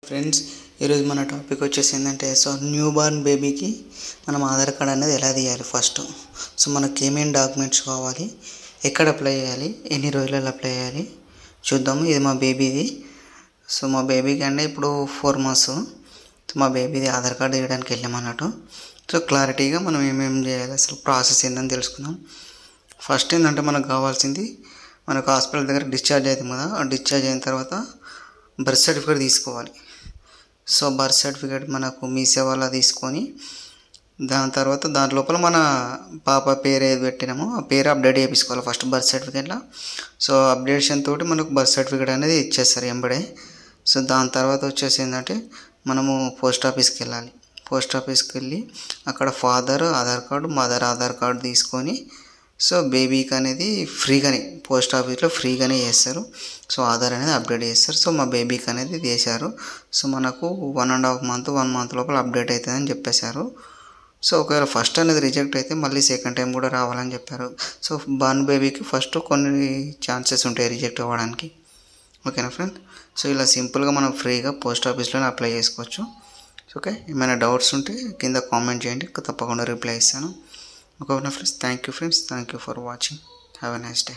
Friends ఈరోజు మన topic వచ్చేసి ఏంటంటే న్యూ బార్న్ బేబీకి మనం ఆధార్ కార్డ్ అనేది ఎలా తీయాలి ఫస్ట్. మనకి ఏమేమి డాక్యుమెంట్స్ కావాలి, ఎక్కడ అప్లై చేయాలి, ఎన్ని రోజులలో అప్లై చేయాలి చూద్దాము. ఇది మా బేబీది. మా బేబీకి అంటే ఇప్పుడు 4 months. మా బేబీది ఆధార్ కార్డు తీయడానికి వెళ్ళామన్నట్టు. క్లారిటీగా మనం ఏమేమి చేయాలి, అసలు ప్రాసెస్ ఏందని తెలుసుకుందాం. ఫస్ట్ ఏంటంటే మనకు కావాల్సింది, మనకు హాస్పిటల్ దగ్గర డిశ్చార్జ్ అవుతుంది కదా, ఆ డిశ్చార్జ్ అయిన తర్వాత బర్త్ సర్టిఫికేట్ తీసుకోవాలి. బర్త్ సర్టిఫికేట్ మనకు మీ సేవలో తీసుకొని దాని తర్వాత దాని లోపల మన పాప పేరు ఏది పెట్టినామో ఆ పేరు అప్డేట్ చేయించుకోవాలి ఫస్ట్ బర్త్ సర్టిఫికేట్లో. అప్డేషన్ తోటి మనకు బర్త్ సర్టిఫికేట్ అనేది ఇచ్చేస్తారు ఎంబడే. దాని తర్వాత వచ్చేసి ఏంటంటే మనము పోస్ట్ ఆఫీస్కి వెళ్ళాలి. పోస్ట్ ఆఫీస్కి వెళ్ళి అక్కడ father Aadhaar card, mother Aadhaar card తీసుకొని బేబీకి అనేది ఫ్రీగానే పోస్ట్ ఆఫీస్లో ఫ్రీగానే చేస్తారు. ఆధార్ అనేది అప్డేట్ చేస్తారు. మా బేబీకి అనేది చేశారు. మనకు 1.5 month 1 month లోపల అప్డేట్ అవుతుందని చెప్పేశారు. ఒకవేళ ఫస్ట్ అనేది రిజెక్ట్ అయితే మళ్ళీ సెకండ్ టైం కూడా రావాలని చెప్పారు. బార్న్ బేబీకి ఫస్ట్ కొన్ని ఛాన్సెస్ ఉంటాయి రిజెక్ట్ అవ్వడానికి. ఓకేనా ఫ్రెండ్? ఇలా సింపుల్గా మనం ఫ్రీగా పోస్ట్ ఆఫీస్లోనే అప్లై చేసుకోవచ్చు. ఓకే, ఏమైనా డౌట్స్ ఉంటే కింద కామెంట్ చేయండి, తప్పకుండా రిప్లై ఇస్తాను. ఓకేనా friends? Thank you friends, thank you for watching. Have a nice day.